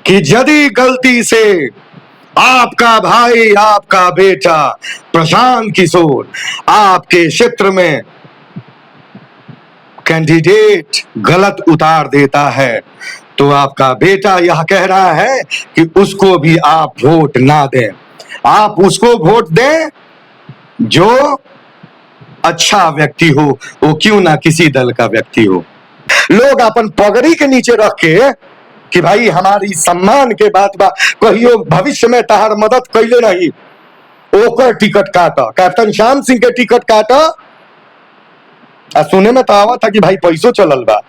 कि यदि गलती से आपका भाई, आपका बेटा प्रशांत किशोर आपके क्षेत्र में कैंडिडेट गलत उतार देता है, तो आपका बेटा यह कह रहा है कि उसको भी आप वोट ना दें। आप उसको वोट दें जो अच्छा व्यक्ति हो, वो क्यों ना किसी दल का व्यक्ति हो। लोग अपन पगड़ी के नीचे रख के कि भाई हमारी सम्मान के बात बा, कहियो भविष्य में तहार मदद कैले नहीं, ओकर टिकट काटा, कैप्टन श्याम सिंह के टिकट काटा। सुने में तो आवा था कि भाई पैसों चलल बा,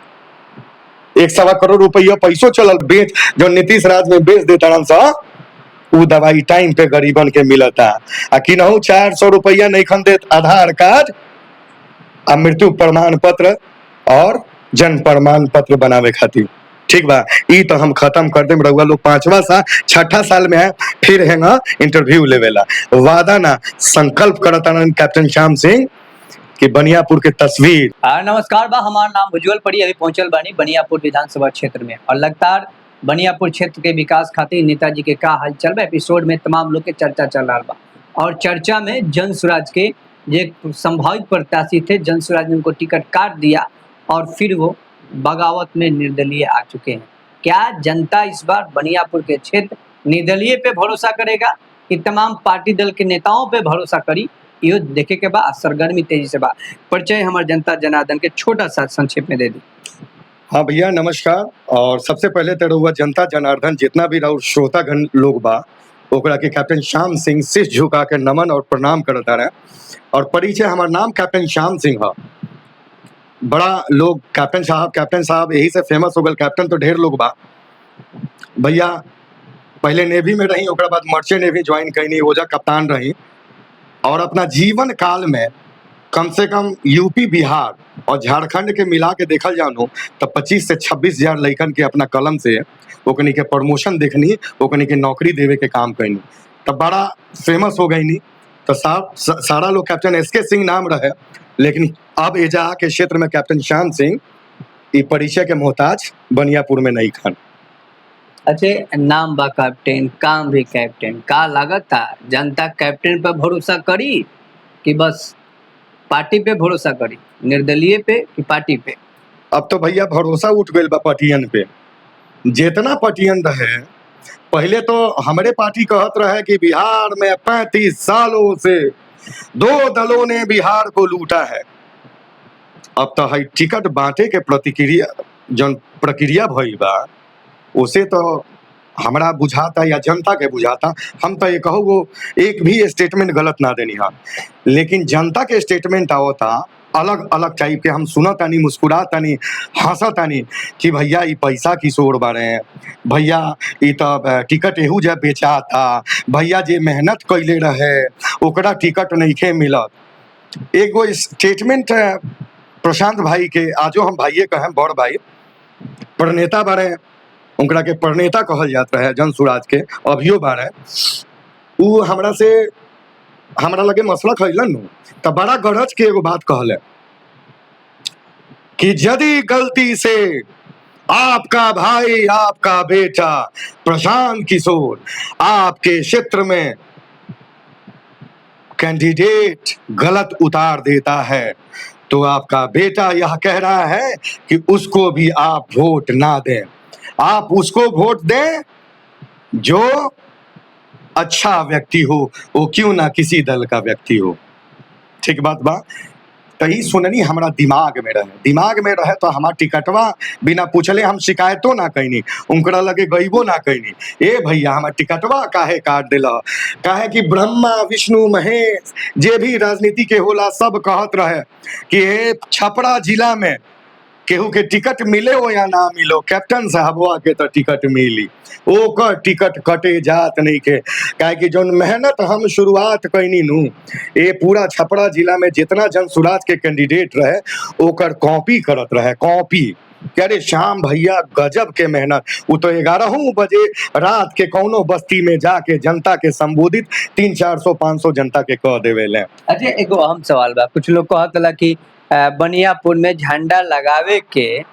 1.25 करोड़ रुपया पैसों चलल, बेच जो नीतीश राज में बेच देता वो दवाई टाइम पे गरीबन के मिलता। कि नहु 400 रुपया नहीं खन देत आधार कार्ड आ मृत्यु प्रमाण पत्र और जन्म प्रमाण पत्र बनावे खातिर। ठीक बा, ई तो हम खत्म कर देम। रउआ लोग 5वां साल 6ठा साल में है, फिर हैंगा इंटरव्यू लेवेला। वादा ना संकल्प करता कैप्टन श्याम सिंह कि बनियापुर के तस्वीर। नमस्कार बा, हमारा नाम उज्जवल पड़ी। अभी पहुंचल बानी बनियापुर विधानसभा क्षेत्र में और लगातार बनियापुर क्षेत्र के विकास खातिर नेताजी के का हाल चल बा एपिसोड में तमाम लोग के चर्चा चल रहा बा। और चर्चा में जन स्वराज के जो संभावित प्रत्याशी थे, जन स्वराज ने उनको टिकट काट दिया और फिर वो बगावत में निर्दलीय आ चुके हैं। क्या जनता इस बार बनियापुर के क्षेत्र निर्दलीय पे भरोसा करेगा कि तमाम पार्टी दल के नेताओं पे भरोसा करी, यो देखे के बाद सरगर्मी तेजी से बा। परिचय हमारे जनता जनार्दन के छोटा सा संक्षेप में दे दी। हाँ भैया नमस्कार। और सबसे पहले तो रउआ जनता जनार्दन जितना भी रहो श्रोतागण लोग बा, ओकरा के कैप्टन श्याम सिंह शीश झुका के नमन और प्रणाम करता रहे। और परिचय हमारा नाम कैप्टन श्याम सिंह है। बड़ा लोग कैप्टन साहब यही से फेमस हो गए। कैप्टन तो ढेर लोग बा भैया। पहले नेवी में रही, ओकरा बाद मर्चेंट नेवी ज्वाइन कैनी, ओजा कप्तान रही। और अपना जीवन काल में कम से कम यूपी, बिहार और झारखंड के मिला के देखल जानो तो 25 से 26 हजार लइकन के अपना कलम से ओकनी के प्रमोशन देखनी, ओकनी के नौकरी देवे के काम करनी, तब बड़ा फेमस हो गई। नहीं तो सारा लोग कैप्टन एसके सिंह नाम रहे, लेकिन अब एजा के क्षेत्र में कैप्टन श्याम सिंह ई परिचय के मोहताज बनियापुर में नहीं खान। अच्छा, नाम बा कैप्टन, काम भी कैप्टन, का लागत था जनता कैप्टन पर भरोसा करी कि बस पार्टी पे भरोसा करी, निर्दलीय पे कि पार्टी पे? अब तो भैया भरोसा उठ गई बा पटियन पे। जितना पटियन रहे, पहले तो हमारे पार्टी कहत रहे कि बिहार में 35 सालों से 2 दलों ने बिहार को लूटा है। अब तो है टिकट बांटे के प्रक्रिया भई बा, उसे तो हमारा बुझाता या जनता के बुझाता। हम तो ये कहो वो एक भी स्टेटमेंट गलत ना देनी है, लेकिन जनता के स्टेटमेंट आओ था अलग अलग टाइप के। हम सुना तानी, मुस्कुरा तानी, हंसा तानी कि भैया ये पैसा की शोर बारे हैं, भैया ये तब टिकट एहू जब बेचा था, भैया जे मेहनत कैले रहे ओकरा टिकट नहीं खे मिलत। एगो स्टेटमेंट प्रशांत भाई के, आजो हम भाइये कहें, बड़ भाई प्रणेता बारे, उनकरा के प्रणेता कहल जाता है जन स्वराज के, अभियो बारे। उ हमरा लगे मसला खैलन तो बड़ा गरज के एगो बात कहले कि यदि गलती से आपका भाई, आपका बेटा प्रशांत किशोर आपके क्षेत्र में कैंडिडेट गलत उतार देता है, तो आपका बेटा यह कह रहा है कि उसको भी आप वोट ना दें। आप उसको वोट दें जो अच्छा व्यक्ति हो, वो क्यों ना किसी दल का व्यक्ति हो। ठीक बात बा। कहीं सुननी हमारा दिमाग में रहे तो हमारा टिकटवा बिना पूछले हम शिकायतों ना कैनी, उनकरा लगे गईबो ना कैनी। ए भैया हमारा टिकटवा काहे काट दिला? काहे कि ब्रह्मा विष्णु महेश जे भी राजनीति के होला सब कहत रहे कि छपरा जिला में केहू के टिकट मिले हो या ना मिलो, कैप्टन साहबवा के तो टिकट मिली, ओकर टिकट कटे जात नहीं के। काहे कि जौन मेहनत हम शुरुआत कैनी नू, ये पूरा छपरा जिला में जितना जन स्वराज के कैंडिडेट रहे ओकर कॉपी करत रहे, कॉपी। कह रे श्याम भैया गजब के मेहनत। वो तो 11 बजे रात के कौनो बस्ती में जाके जनता के संबोधित 300-400-500 जनता के कह देवेले। अच्छा, एगो अहम सवाल बा, कुछ लोग कहत कि बनियापुर में झंडा लगावे के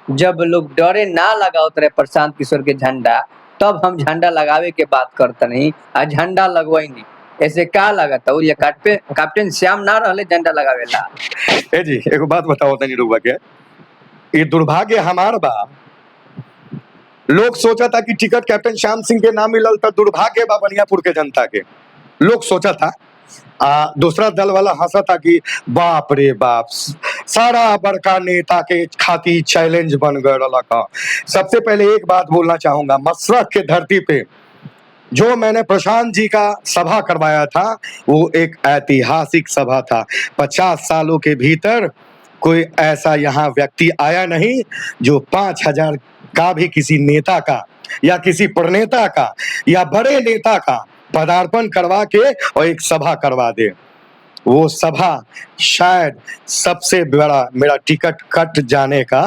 जब लोग डरे ना लगावत रहे प्रशांत किशोर के झंडा, तब हम झंडा लगावे के बात करते नहीं आ झंडा लगवाई नहीं। ऐसे का लगता और ये कैप्टन श्याम ना रहले झंडा लगावेला। ए जी एगो बात बताओ तनी रुआ के, ये दुर्भाग्य हमार बा। लोग सोचा था कि टिकट कैप्टन श्याम सिंह के ना मिलल तो दुर्भाग्य बा बनियापुर के जनता के, लोग सोचा था। दूसरा दल वाला हंसा था कि बाप रे बाप सारा बड़का नेता के खाती चैलेंज बन गया। सबसे पहले एक बात बोलना चाहूंगा, मशरक के धरती पे जो मैंने प्रशांत जी का सभा करवाया था वो एक ऐतिहासिक सभा था। 50 सालों के भीतर कोई ऐसा यहाँ व्यक्ति आया नहीं जो 5000 का भी किसी नेता का या किसी प्रणेता का या बड़े नेता का पदार्पण करवा के और एक सभा करवा दे। वो सभा शायद सबसे बड़ा मेरा टिकट कट जाने का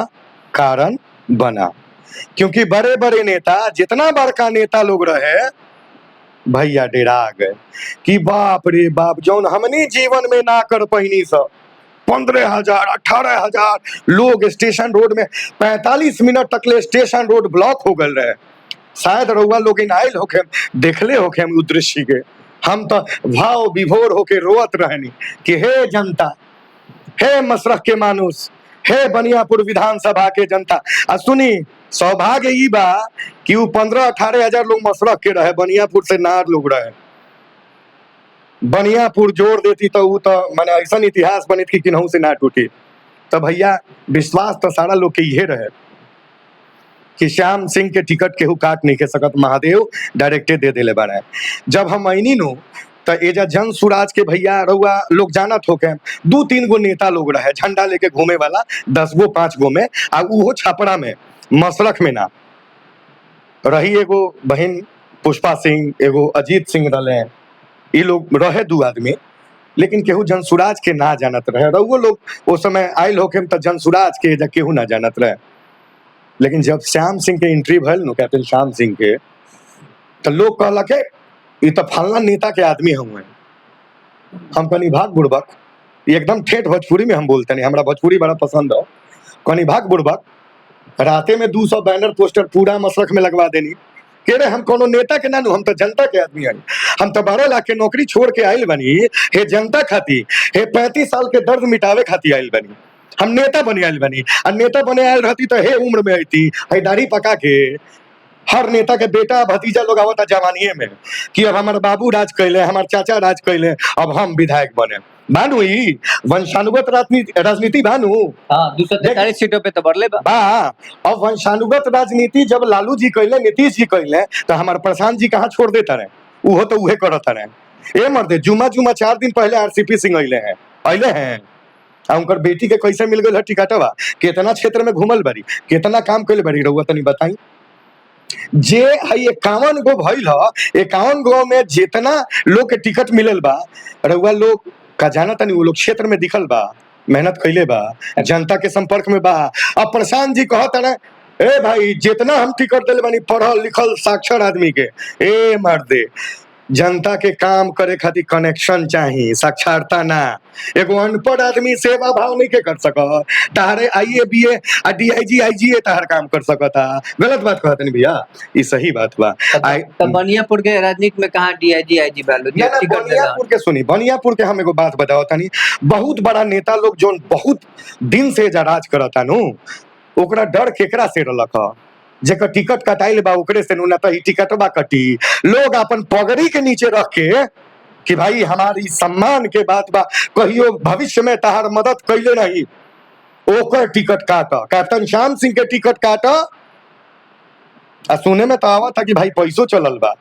कारण बना, क्योंकि बड़े बड़े नेता, जितना बड़का नेता लोग रहे भैया डेरा गए कि बाप रे बाप जौन हमने जीवन में ना कर पहिनी सब 15,000 18,000 लोग स्टेशन रोड में 45 मिनट तक ले स्टेशन रोड ब्लॉक हो गए रहे। शायद रउआ लोग आयल होके देखले होके हम दृश्य के, हम तो भाव विभोर होके रोवत रहनी कि हे जनता, हे मशरक के मानुष, हे बनियापुर विधानसभा के जनता। सुनी सौभाग्य ई बा कि वो 15-18 हजार लोग मशरक के रहे, बनियापुर से नार लोग रहे। बनियापुर जोड़ देती तो वो तो माने ऐसा इतिहास बनित कि किन्हू से ना टूटी। तो भैया विश्वास तो सारा लोग के ये रहे कि श्याम सिंह के टिकट केहू काट नहीं के सकत, महादेव डायरेक्टे दे देले बारे। जब हम आईनी नु तो एजा जन सुराज के भैया रउआ लोग जानत होके 2-3 गो नेता लोग रहे झंडा लेके घूमे वाला, 10 गो 5 गो में, आ उहो छापड़ा में, मशरक में ना रही। एगो बहन पुष्पा सिंह, एगो अजीत सिंह रहे, ये लोग रहे 2 आदमी, लेकिन केहू जनसुराज के ना जानत रहे। रउओ लोग उस समय आयल होके तो जनसुराज के एजा केहू ना जानत रहे। लेकिन जब श्याम सिंह के एंट्री भल नु कैप्टन श्याम सिंह के, तो लोग कहला के ये तो फलना नेता के आदमी हुए। हम कनी भाग बुड़बक, एकदम ठेठ भोजपुरी में हम बोलते नहीं, हमारा भोजपुरी बड़ा पसंद है। कनी भाग बुड़बक राते में 200 बैनर पोस्टर पूरा मशरक में लगवा देनी के रे हम कोनो नेता के ना नु, हम तो जनता के आदमी हई। हम तो 12 लाख के नौकरी छोड़ के आइल बनी हे जनता खाती, हे 35 साल के दर्द मिटावे खाती आइल बनी। हम नेता बने आयल बनी, और नेता बने आयल रहती तो हे उम्र में आती, है दाढ़ी पका के। हर नेता के बेटा भतीजा लोग आवता जवानिये में कि अब हमारे बाबू राज कैले, हमारे चाचा राज कैले, अब हम विधायक बने। भानु ई वंशानुगत राजनीति भानु। हाँ 243 सीटों पे तो बढ़ले बा। अब वंशानुगत राजनीति जब लालू जी कैले, नीतीश जी कैले, तो हमारे प्रशांत जी कहाँ छोड़ देता रहे, उहो तो उहे करता रहे। ए मर्दे जुमा 4 दिन पहले आरसीपी सिंह अइले हैं उनकर बेटी के कैसे मिल गई टिकटवा, कितना क्षेत्र में घूमल बारी, कितना काम कैले बारी, रउआ तनी बताई। जे है 51 गो भइल ह, 51 गो में जितना लोग के टिकट मिलल बा, रउआ लोग का जाना तनी वो लोग क्षेत्र में दिखल बा, मेहनत कैले बा, जनता के संपर्क में बा। अब प्रशांत जी कहता ना, ए भाई जितना हम टिकट दिले बानी पढ़ल लिखल साक्षर आदमी के, ए मर्दे जनता के काम करे खातिर कनेक्शन चाहिए, साक्षरता ना। एगो अनपढ़ आदमी सेवा भाव नहीं के कर सका, तारे आईए बीए आ डीआईजी आईजीए तार काम कर सकता। गलत बात कहते नहीं भैया, ये सही बात बा। तो बनियापुर के राजनीति में कहाँ डीआईजी आईजी वैल्यू बनियापुर के सुनी, बनियापुर के हम एगो बात बताओ तनी। बहुत बड़ा नेता लोग जो बहुत दिन से एजा राज करता नु, ओकरा डर केकरा से रलक ह, जेकर टिकट कटाइल बा ओकरे से नु, ना तो टिकटबा कटी। लोग अपन पगड़ी के नीचे रख के कि भाई हमारी सम्मान के बात बा, कहियो भविष्य में तहार मदद कैले नहीं, ओकर टिकट काटा। कैप्टन श्याम सिंह के टिकट काटा। आ सुने में तो आवा था कि भाई पैसो चलल बा,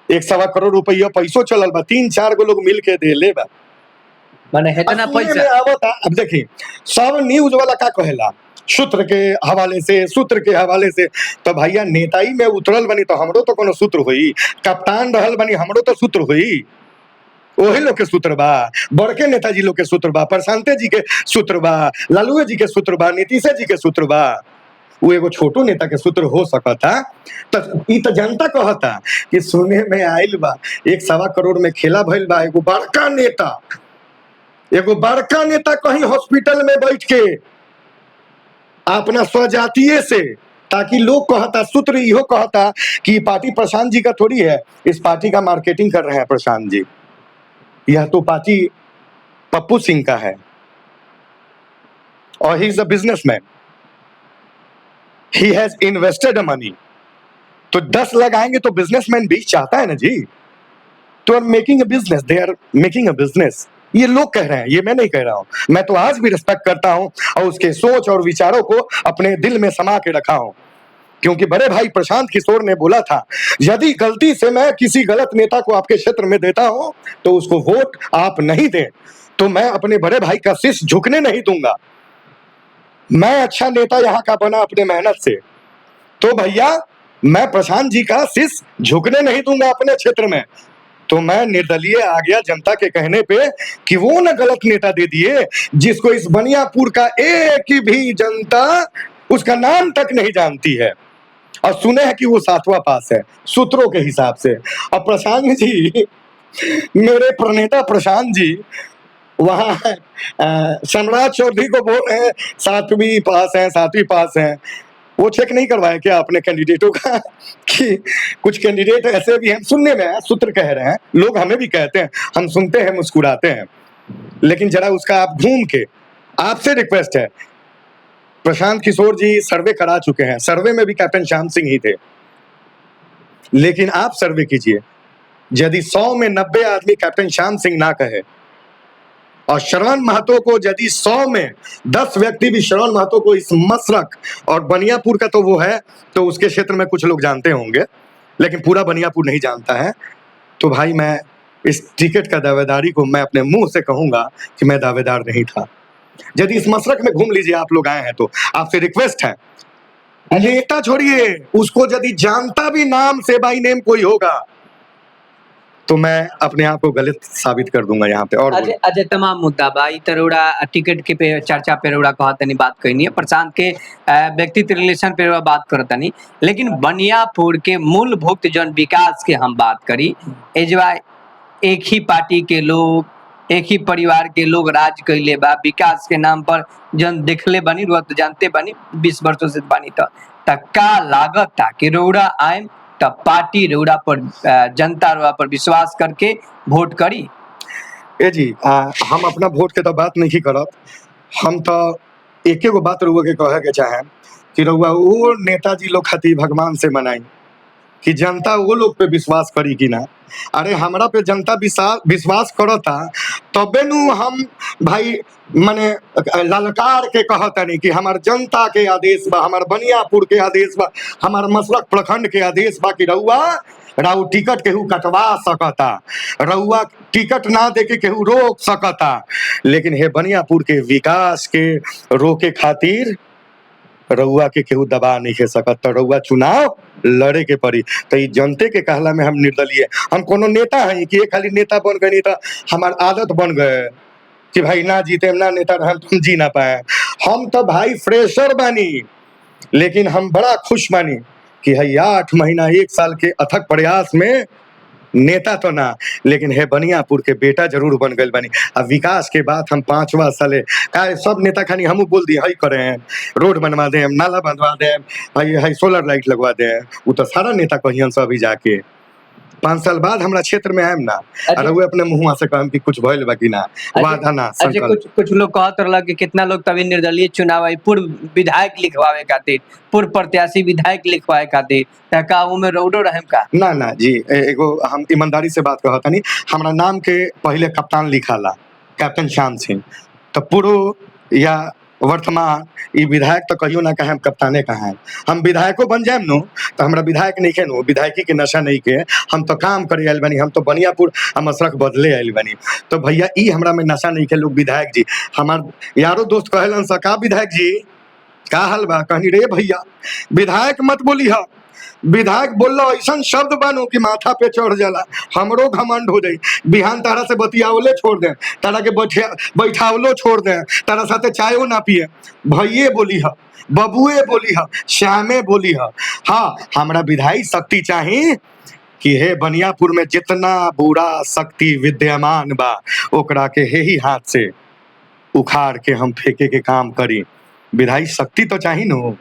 1.25 करोड़ रुपया पैसो चलल बा, 3-4 गो लोग मिल के दे ले बा, माने इतना पैसा आवता। अब देखी सब न्यूज वाला का कहेला सूत्र के हवाले से, तो भैया नेताई में उतरल बनी तो हमरो तो कोनो सूत्र हुई, कप्तान रहल बनी हमरो तो सूत्र हुई, ओही लोग के सूत्र बा, बड़के नेताजी लोग के सूत्र बा, प्रशांते जी के सूत्र बा, लालू जी के सूत्र बा, नीतीश जी के सूत्र बा। वो एगो छोटो नेता के सूत्र हो सकता। तो ई तो जनता कहता कि सुने में आइल बा 1.25 करोड़ में खेला भइल बा। एगो बड़का नेता कहीं हॉस्पिटल में बैठ के अपना स्वजातीय से ताकि लोग कहता, सूत्र इहो कहता कि ये पार्टी प्रशांत जी का थोड़ी है, इस पार्टी का मार्केटिंग कर रहे हैं प्रशांत जी, यह तो पार्टी पप्पू सिंह का है और he is a businessman, he has invested मनी। तो 10 लगाएंगे तो बिजनेसमैन भी चाहता है ना जी, तो are making a business, they are making a business. ये लोग कह रहे हैं, ये मैं नहीं कह रहा हूं। मैं तो आज भी रिस्पेक्ट करता हूं और उसके सोच और विचारों को अपने दिल में समा के रखा हूं, क्योंकि बड़े भाई प्रशांत किशोर ने बोला था, यदि गलती से मैं किसी गलत नेता को आपके क्षेत्र में देता हूं तो उसको वोट आप नहीं दें, तो मैं अपने बड़े भाई का शीश झुकने नहीं दूंगा। मैं अच्छा नेता यहाँ का बना अपने मेहनत से, तो भैया मैं प्रशांत जी का शीश झुकने नहीं दूंगा अपने क्षेत्र में। तो मैं निर्दलीय आ गया जनता के कहने पे कि वो ना गलत नेता दे दिए जिसको इस बनियापुर का एक भी जनता उसका नाम तक नहीं जानती है, और सुने हैं कि वो 7वां पास है सूत्रों के हिसाब से। और प्रशांत जी, मेरे प्रणेता प्रशांत जी वहाँ सम्राट चौधरी को बोल रहे हैं 7वीं पास है, 7वीं पास है। वो चेक नहीं करवाए क्या अपने कैंडिडेटों का कि कुछ कैंडिडेट ऐसे भी हैं, सुनने में है, सूत्र कह रहे हैं, लोग हमें भी कहते हैं, हम सुनते हैं मुस्कुराते हैं, लेकिन जरा उसका आप घूम के, आपसे रिक्वेस्ट है, प्रशांत किशोर जी सर्वे करा चुके हैं, सर्वे में भी कैप्टन श्याम सिंह ही थे, लेकिन आप सर्वे कीजिए, यदि 100 में 90 आदमी कैप्टन श्याम सिंह ना कहे और श्रवण महतो को यदि 100 में 10 व्यक्ति भी श्रवण महतो को इस मसरक और बनियापुर का तो वो है, तो उसके क्षेत्र में कुछ लोग जानते होंगे, लेकिन पूरा बनियापुर नहीं जानता है, तो भाई मैं इस टिकट का दावेदारी को मैं अपने मुंह से कहूंगा कि मैं दावेदार नहीं था। यदि इस मसरक में घूम लीजिए, आप लोग आए हैं तो आपसे रिक्वेस्ट है, नेता छोड़िए, उसको यदि जानता भी नाम से बाई नेम कोई होगा तो मैं अपने आप को गलत साबित कर दूंगा यहाँ पे। और अजय तमाम मुद्दा भाई तरोड़ा टिकट के पे चर्चा पे रोड़ा कहता नहीं बात करनी है, प्रशांत के व्यक्तित्व रिलेशन पे बात करता नहीं, लेकिन बनियापुर के मूलभूत जन विकास के हम बात करी, एजवा एक ही पार्टी के लोग, एक ही परिवार के लोग राज कैले बा, विकास के नाम पर जन देखले बनी रुआ तो जानते बनी 20 वर्षों से बनी, तो का लागत था कि रोड़ा आए तब पार्टी रोड़ा पर जनता रोड़ा पर विश्वास करके वोट करी। ए जी हम अपना वोट के तो बात नहीं करत, हम तो एक गो बात रुआ के कहे के चाहे कि रुआ वो नेताजी लोग खातिर भगवान से मनाई कि जनता वो लोग पे विश्वास करी कि ना। अरे हमरा पे जनता विश्वास करता तबे नु हम भाई माने ललकार के कहतनी कि हमार जनता के आदेश बा, हमार बनियापुर के आदेश बा, हमार मसरक प्रखंड के आदेश बा कि रउआ राउ टिकट केहू कटवा सकता, रउआ टिकट ना दे के केहू रोक सकता, लेकिन हे बनियापुर के विकास के रोके खातिर रउआ के केहू दबा नहीं के सकत, तो रउआ चुनाव लड़े के पड़ी। तो ये जनते के कहला में हम निर्दलीय, हम कोनो नेता हैं कि ये खाली नेता बन गए, नेता हमार आदत बन गए कि भाई ना जीते ना नेता रहम तुम जी ना पाए। हम तो भाई फ्रेशर बानी, लेकिन हम बड़ा खुश बानी कि है 8 महीना 1 साल के अथक प्रयास में नेता तो ना, लेकिन है बनियापुर के बेटा जरूर बन गए बनी। अब विकास के बाद हम 5वां साले का सब नेता खानी हम बोल दिए हई करे हैं, रोड बनवा दे, नाला बनवा दे, हई सोलर लाइट लगवा दे, वो तो सारा नेता कहियन सब अभी जाके 5 साल बाद हमरा क्षेत्र में आएम ना, और वो अपने मुंह से कहम कि कुछ भइल बा कि ना, वादा ना संकल्प। कुछ लोग कहत रहला कि कितना लोग तभी निर्दलीय चुनाव आई पूर्व विधायक लिखवावे खातिर, पूर्व प्रत्याशी विधायक लिखवावे खातिर, तका उ में रोडो रहम का ना ना जी, एगो हम ईमानदारी से बात कहता नहीं, हमरा नाम के पहले कप्तान लिखाला कैप्टन श्याम सिंह, तो पूर्व या वर्तमान ई विधायक तो कहियो ना कहे हम कप्ताने कहे, हम विधायको बन जाए नो तो हमरा विधायक नहीं के नो, विधायकी के नशा नहीं के, हम तो काम करे आयल बनी, हम तो बनियापुर हम मसरक बदले आयल बनी, तो भैया ई हमरा में नशा नहीं के। लोग विधायक जी हमार यारो दोस्त कहलन सा का विधायक जी का हाल बा, कहनी रे भैया विधायक मत बोली हा, विधायक बोल ऐसा शब्द बानो कि माथा पे चढ़ जाला, हमरो घमंड हो जाई, बिहान तारा से बतियावले छोड़ दे, तारा के बैठावलो छोड़ दे, तारा साथे चायो ना पिए, भैये बोली हा, बबुए बोली हा, श्यामे बोली हा। हाँ हमरा विधायी शक्ति चाहिए कि हे बनियापुर में जितना बुरा शक्ति विद्यमान बा ओकरा के हे ही हाथ से उखाड़ के हम फेंके के काम करी, विधायी शक्ति तो चाहिए न।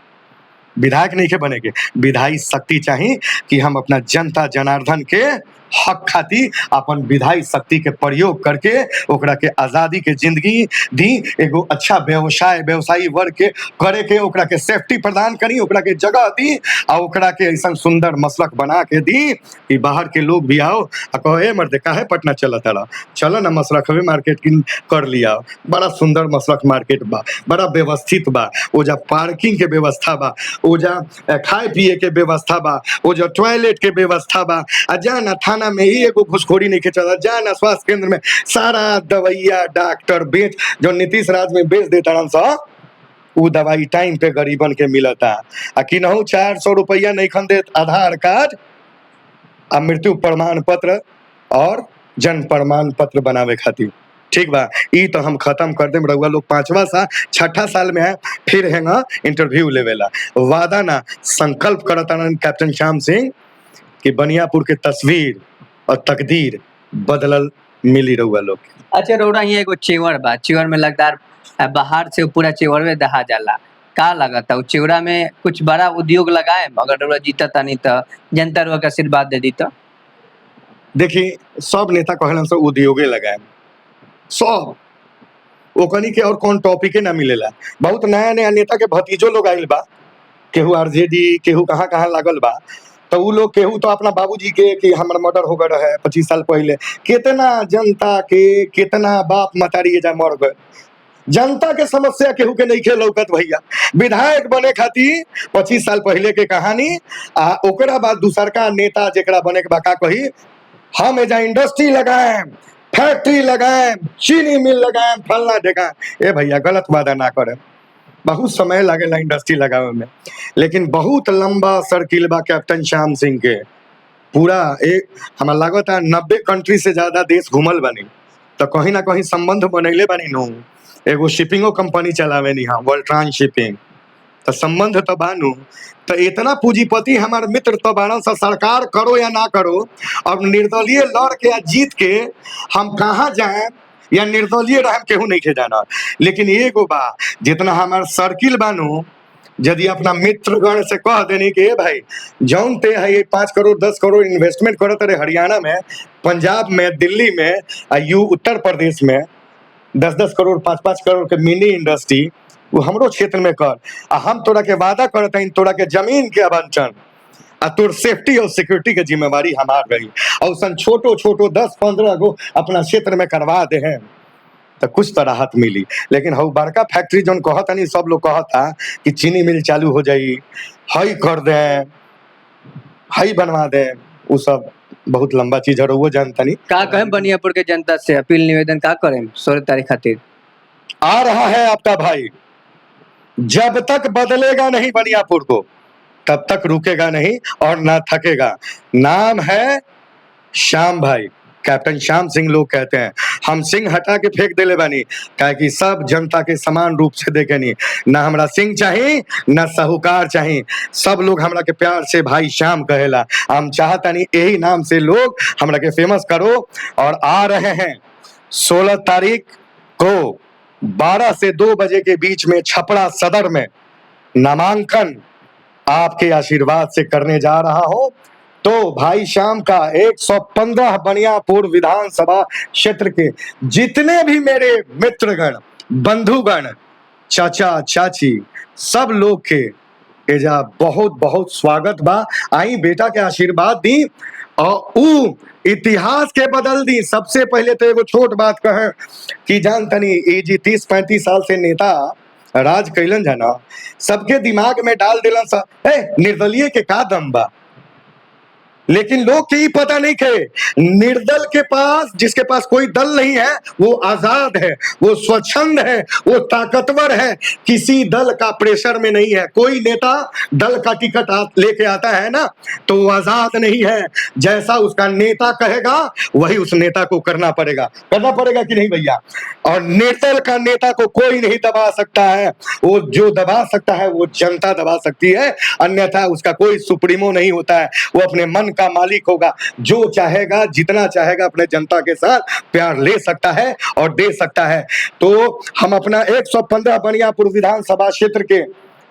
विधायक नहीं के बने के, विधायी शक्ति चाहिए कि हम अपना जनता जनार्दन के हक खातिर अपन विधायी शक्ति के प्रयोग करके ओकरा के आजादी के जिंदगी दी, एगो अच्छा व्यवसायी वर्ग के करे के ओकरा के सेफ्टी प्रदान करी, ओकरा के जगह दी और ओकरा के ऐसा सुंदर मसलक बना के दी कि बाहर के लोग भी आओ आ कहो ए मर्दे काहे पटना चलत रहा, चलो ना मसलखवे मार्केट की कर लिया, बड़ा सुंदर मसलक मार्केट बा, बड़ा व्यवस्थित बा, ओजा पार्किंग के व्यवस्था बा, ओजा खाए पिए के व्यवस्था बा, ओजा टॉयलेट के व्यवस्था बा, आ जाना थाना में ही एगो घुसखोरी नहीं के चला, जाना स्वास्थ्य केंद्र में सारा दवाइया डॉक्टर बेच जो नीतीश राज में बेच देता रहा सा, वो दवाई टाइम पे गरीबन के मिलता, आ कि नहु 400 रुपया नहीं खन देत आधार कार्ड आ मृत्यु प्रमाण पत्र और जन्म प्रमाण पत्र बनावे खातिर। ठीक बा, ई तो हम खत्म कर देम, रउआ लोग 6ठा साल में है फिर हैंगा इंटरव्यू लेवेला, वादा ना संकल्प करता कैप्टन श्याम सिंह कि बनियापुर के तस्वीर और तकदीर बदलल मिली रउआ लोग। अच्छा रउरा यहाँ एगो चेवर बा, चेवर में लगदार बाहर से पूरा चेवर में दहा जाला, का लगता चेवरा में कुछ बड़ा उद्योग लगाए, अगर रउरा जीता तानी तो जनता रउआ के आशीर्वाद दे दी तो? देखिए सब नेता कहलन से उद्योगे लगाए, सब ओकनी के और कौन टॉपिके ना मिलेला, बहुत नया नया नेता के भतीजो लोग आइल बा, केहू आरजेडी केहू कहाँ कहाँ लागल बा, तो उ लोग केहू तो अपना बाबूजी के कि हमर मर्डर हो गए रहे 25 साल पहले, कितना जनता के कितना बाप मतारी जा मर गए, जनता के समस्या केहू के नहीं खे लौकत भैया। विधायक बने खातिर 25 साल पहले के कहानी, आ ओकरा बाद दूसरका नेता जेकरा बने के बा का कही हम एजा इंडस्ट्री लगाएं, फैक्ट्री लगाएं, चीनी मिल लगाएं, फलना ढेका, ए भैया गलत वादा ना करें, बहुत समय लगेला इंडस्ट्री लगावे में, लेकिन बहुत लंबा सर्किल बा कैप्टन श्याम सिंह के, पूरा एक हमारा लागत है 90 कंट्री से ज्यादा देश घूमल बनी, तो कहीं ना कहीं संबंध बनैले बनी नु, एगो शिपिंगो कंपनी चलावे नी हाँ वर्ल्ड ट्रांस शिपिंग, तो संबंध तो बानू, तो इतना पूंजीपति हमारे मित्र तो बारह सा, सरकार करो या ना करो, अब निर्दलीय लड़ के या जीत के हम कहाँ जाए या निर्दलीय रह केहू नहीं के जाना, लेकिन एगो बा जितना हमार सर्किल बानू, यदि अपना मित्रगण से कह देनी कि भाई जौन ते है 5 करोड़ 10 करोड़ इन्वेस्टमेंट करत रहे हरियाणा में, पंजाब में, दिल्ली में, उत्तर प्रदेश में 10-10 करोड़ 5-5 करोड़ के मिनी इंडस्ट्री वो हमरो क्षेत्र में कर, आ हम तोरा के वादा करत हईं तोरा के जमीन के आवंटन आ तोर सेफ्टी और सिक्योरिटी के जिम्मेवारी हमार रही, और छोटो छोटो 10-15 गो अपना क्षेत्र में करवा दे हैं तो कुछ तो राहत मिली। लेकिन हऊ बड़का फैक्ट्री जौन कहता नहीं, सब लोग कहता कि चीनी मिल चालू हो जाई, हई कर दे, हई बनवा दे, वो सब बहुत लंबा चीज है, वो जानता नहीं। का कहें बनियापुर के जनता से अपील निवेदन का करें 16 तारीख खातिर? आ रहा है आपका भाई, जब तक बदलेगा नहीं बनियापुर को तब तक रुकेगा नहीं और ना थकेगा। नाम है श्याम भाई, कैप्टन श्याम सिंह लोग कहते हैं, हम सिंह हटा के फेंक देले बानी, काहे कि सब जनता के समान रूप से देखे नहीं, ना हमरा सिंह चाहिए ना साहूकार चाहिए, सब लोग हमरा के प्यार से भाई श्याम कहेला, हम चाहता नहीं यही नाम से लोग हमरा के फेमस करो। और आ रहे हैं 16 तारीख को 12 से 2 बजे के बीच में छपरा सदर में नामांकन आपके आशीर्वाद से करने जा रहा हो, तो भाई श्याम का 115 बनियापुर विधानसभा क्षेत्र के जितने भी मेरे मित्रगण, बंधुगण, चाचा चाची, सब लोग के एजा बहुत बहुत स्वागत बा। आई बेटा के आशीर्वाद दी और ऊ इतिहास के बदल दी। सबसे पहले तो एगो छोट बात कहें कि जान तनी ये जी 30-35 साल से नेता राज कैलन जाना, सबके दिमाग में डाल दिलन सा निर्दलीय के का दम बा, लेकिन लोग के ही पता नहीं थे निर्दल के पास, जिसके पास कोई दल नहीं है, वो आजाद है, वो स्वच्छंद है, वो ताकतवर है, किसी दल का प्रेशर में नहीं है। कोई नेता दल का टिकट लेके आता है ना तो वो आजाद नहीं है, जैसा उसका नेता कहेगा वही उस नेता को करना पड़ेगा कि नहीं भैया। और निर्दल का नेता को कोई नहीं दबा सकता है, वो जो दबा सकता है वो जनता दबा सकती है, अन्यथा उसका कोई सुप्रीमो नहीं होता है, वो अपने मन का मालिक होगा, जो चाहेगा जितना चाहेगा अपने जनता के साथ प्यार ले सकता है और दे सकता है। तो हम अपना 115 बनियापुर विधानसभा क्षेत्र के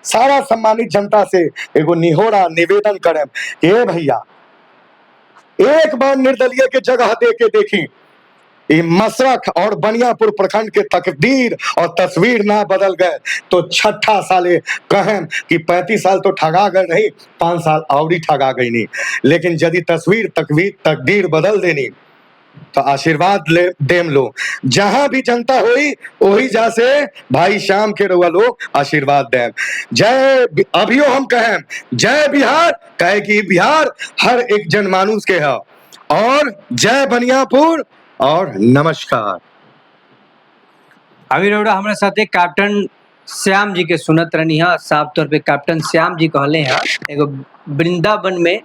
सारा सम्मानित जनता से एगो निहोरा निवेदन करें कि ए भैया एक बार निर्दलीय के जगह दे के देखी, ये मशरख और बनियापुर प्रखंड के तकदीर और तस्वीर ना बदल गए तो छठा साले कहें कि 35 साल तो ठगा गए नहीं, 5 साल और ही ठगा गई नहीं। लेकिन यदि तकदीर बदल देनी तो आशीर्वाद ले देम लो, जहां भी जनता हुई वही जा से भाई शाम के रुआ लोग आशीर्वाद दें। जय अभियो हम कहें जय बिहार, कहे कि बिहार हर एक जनमानुस के है, और जय बनियापुर और नमस्कार। अभी रउरा हमारे साथे कैप्टन श्याम जी के सुनत रहनी है। साफ तौर पे कैप्टन श्याम जी कहले हैं एगो वृंदावन में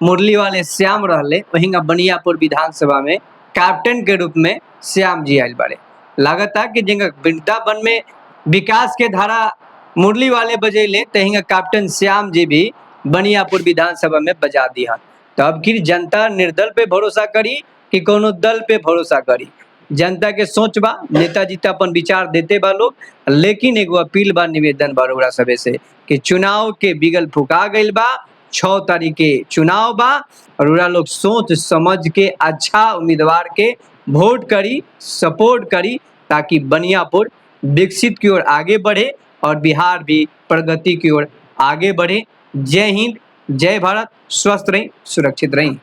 मुरली वाले श्याम रहले, वहीं बनियापुर विधानसभा में कैप्टन के रूप में श्याम जी आयल बारे। लागता कि जिंगा वृंदावन में विकास के धारा मुरली वाले बजेले तहिंगा कैप्टन श्याम जी भी बनियापुर विधानसभा में बजा दिया। तो अब की जनता निर्दल पे भरोसा करी कि कोनो दल पे भरोसा करी, जनता के सोच बा। नेताजी तो अपन विचार देते बा लोग, लेकिन एगो अपील बा, निवेदन बा रउरा सबे से कि चुनाव के बिगल फुका गइल बा, 6 तारीख के चुनाव बा, और रउरा लोग सोच समझ के अच्छा उम्मीदवार के वोट करी, सपोर्ट करी, ताकि बनियापुर विकसित की ओर आगे बढ़े और बिहार भी प्रगति की ओर आगे बढ़े। जय हिंद, जय भारत, स्वस्थ रहें, सुरक्षित रहें।